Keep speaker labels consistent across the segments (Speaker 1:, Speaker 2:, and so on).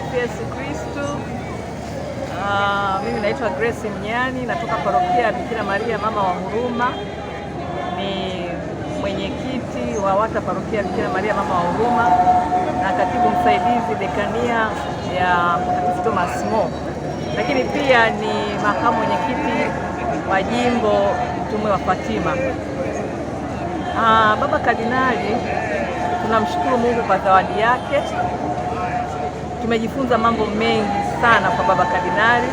Speaker 1: Tumsifu Yesu Kristo. Mimi naitwa Grace Mnyani, natoka parokia ya Bikira Maria Mama wa Huruma. Ni mwenyekiti wa WATA parokia ya Bikira Maria Mama wa Huruma na katibu msaidizi dekania ya Mtakatifu Thomas More. Lakini pia ni makamu mwenyekiti wa jimbo Mtume wa Fatima. Baba Kardinali, tunamshukuru Mungu kwa zawadi yake. Tumejifunza mambo mengi sana kwa Baba Kardinali.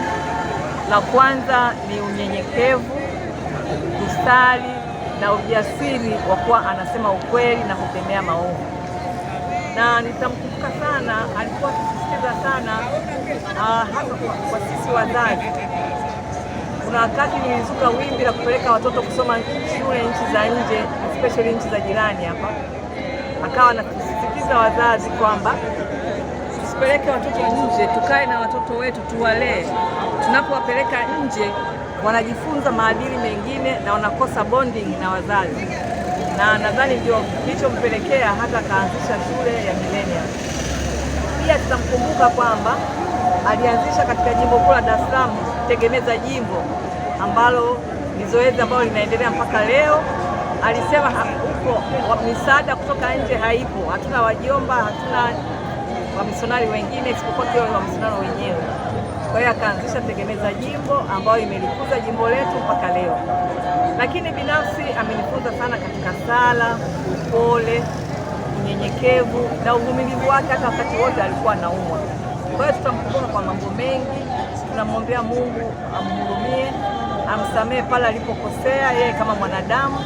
Speaker 1: La kwanza ni unyenyekevu, kusali na ujasiri wa kuwa anasema ukweli na kukemea maovu. Na nitamkumbuka sana, alikuwa akisisitiza sana hasa kwa sisi wazazi. Kuna wakati nilizuka wimbi la kupeleka watoto kusoma shule nchi za nje, especially nchi za jirani hapa. Akawa anasisitiza wazazi kwamba tusipeleke watoto nje, tukae na watoto wetu tuwalee. Tunapowapeleka nje wanajifunza maadili mengine na wanakosa bonding na wazazi. Na nadhani ndio kilichompelekea hata kaanzisha shule ya Millennium. Pia tutamkumbuka kwamba alianzisha katika jimbo kuu la Dar es Salaam Tegemeza Jimbo, ambalo ni zoezi ambalo linaendelea mpaka leo. Alisema huko misaada kutoka nje haipo, hatuna wajomba, hatuna wamisionari wengine isipokuwa tu wamisionari wenyewe. Kwa hiyo akaanzisha Tegemeza Jimbo ambayo imelikuza jimbo letu mpaka leo. Lakini binafsi amenifunza sana katika sala, upole, unyenyekevu na uvumilivu wake hata wakati wote alikuwa anaumwa. Kwa hiyo tutamkumbuka kwa mambo mengi. Tunamwombea Mungu amhurumie, amsamehe pale alipokosea, yeye kama mwanadamu,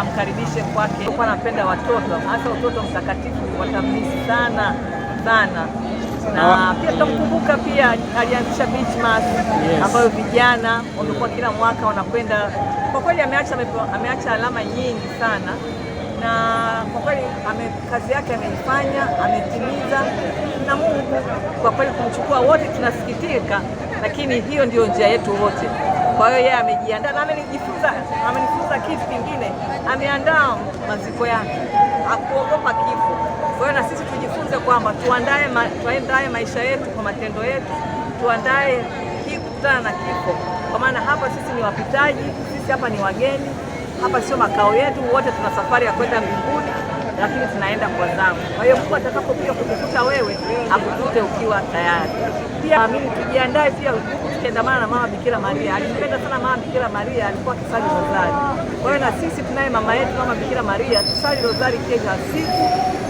Speaker 1: amkaribishe kwake. Alikuwa anapenda watoto, hasa watoto mtakatifu, watamisi sana sana. Na pia tutamkumbuka pia alianzisha beach mass ambayo vijana wamekuwa kila mwaka wanakwenda. Kwa kweli ameacha alama nyingi sana, na kwa kweli kazi yake ameifanya, ametimiza, na Mungu kwa kweli kumchukua wote tunasikitika, lakini hiyo ndio njia yetu wote. Kwa hiyo yeye amejiandaa na amenifunza kitu kingine, ameandaa maziko yake, hakuogopa kifo. Kwa hiyo na sisi tujifunze kwamba tuandae maisha yetu kwa matendo yetu, tuandae kukutana na kifo, kwa maana hapa sisi ni wapitaji, sisi hapa ni wageni, hapa sio makao yetu, wote tuna safari ya kwenda mbinguni, lakini tunaenda kwa zamu. Kwa hiyo Mungu atakapokuja kukukuta wewe, akukute ukiwa tayari. Pia mimi tujiandae pia tukiandamana na Mama Bikira Maria. Alimpenda sana Mama Bikira Maria, alikuwa akisali rozari. Kwa hiyo na sisi tunaye mama yetu Mama Bikira Maria, tusali rozari kila siku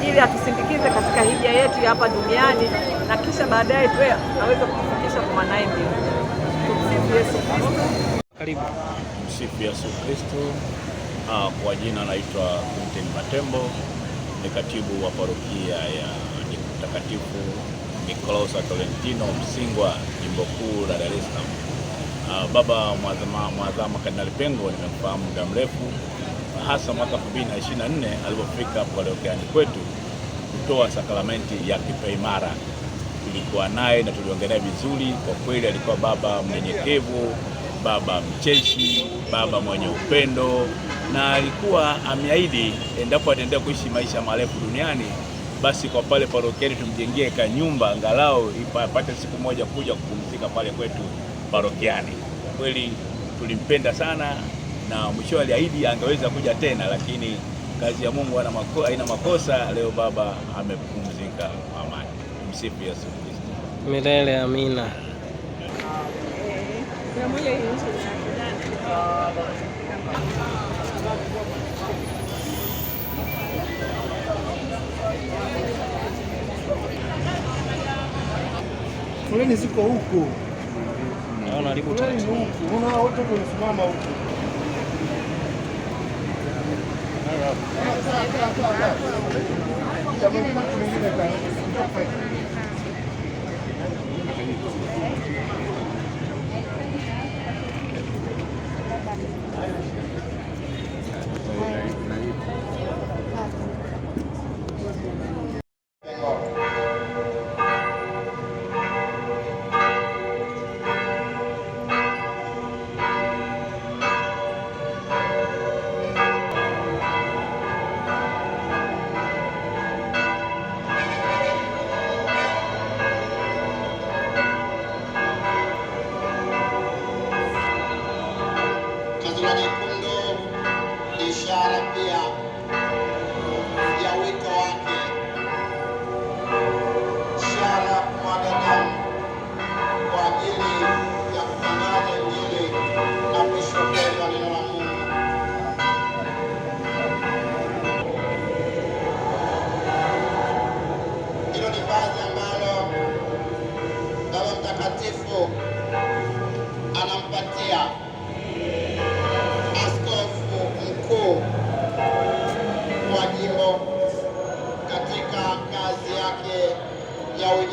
Speaker 1: ili atusindikize katika hija yetu ya hapa duniani, na kisha baadaye tuwe aweze kutufikisha kwa manaye mbinguni. Tumsifu Yesu Kristo.
Speaker 2: Karibu. Tumsifu Yesu Kristo. Kwa jina naitwa Quintin Matembo, ni katibu wa parokia ya Mtakatifu Nikolausa Tolentino Msingwa, jimbo kuu la Dar es Salaam. Baba Mwadhama Kardinali Pengo nimemfahamu muda mrefu, hasa mwaka 2024 alipofika parokiani kwetu kutoa sakramenti ya kipaimara. Tulikuwa naye na tuliongelea vizuri. Kwa kweli alikuwa baba mnyenyekevu, baba mcheshi, baba mwenye upendo, na alikuwa ameahidi endapo ataendelea kuishi maisha marefu duniani, basi kwa pale parokiani tumjengee kanyumba angalau ipate siku moja kuja kupumzika pale kwetu parokiani. Kweli tulimpenda sana, na mwisho aliahidi angeweza kuja tena, lakini kazi ya Mungu haina makosa. Leo baba amepumzika amani. Msifu Yesu Kristo.
Speaker 3: Milele amina.
Speaker 4: Foleni ziko huku.
Speaker 3: Naona alipo
Speaker 4: huku. Unaona watu wamesimama huku.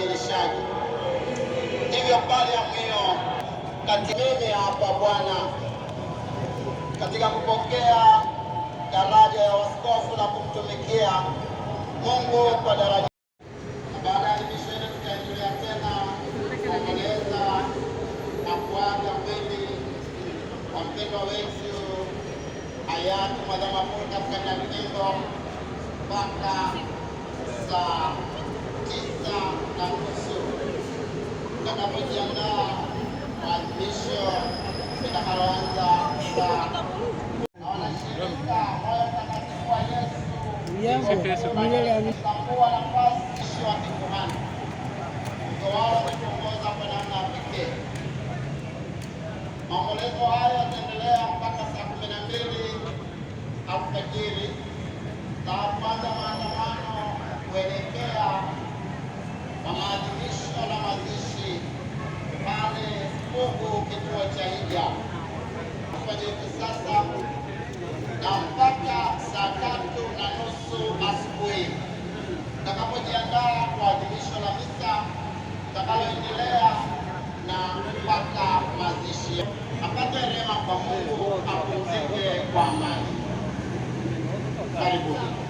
Speaker 5: uinjilishaji. Hivyo pale Amio katimini hapa Bwana, katika kupokea daraja ya waskofu na kumtumikia Mungu kwa daraja. Baada ya adhimisho hili tutaendelea tena kuomboleza na kuaga mwili wa mpendwa wetu hayati Mwadha Mafuta Kardinali Kingo mpaka saa 9:30 tutakapojiandaa maadhimisho itakaloanza saa wanashirika Moyo Mtakatifu wa Yesu tambua nafasi wa kikuhani wao wametuongoza kwa namna ya pekee. Maombolezo hayo yataendelea mpaka saa 12 alfajiri. Tutaanza maandamano kuelekea kwa maadhimisho na mazishi pale Pugu, kituo cha Hija kwenye hivi sasa, na mpaka saa 3:30 asubuhi tutakapojiandaa kwa adhimisho la misa tutakaloendelea na mpaka mazishi. Apate rehema kwa Mungu, apumzike kwa amani. Karibuni.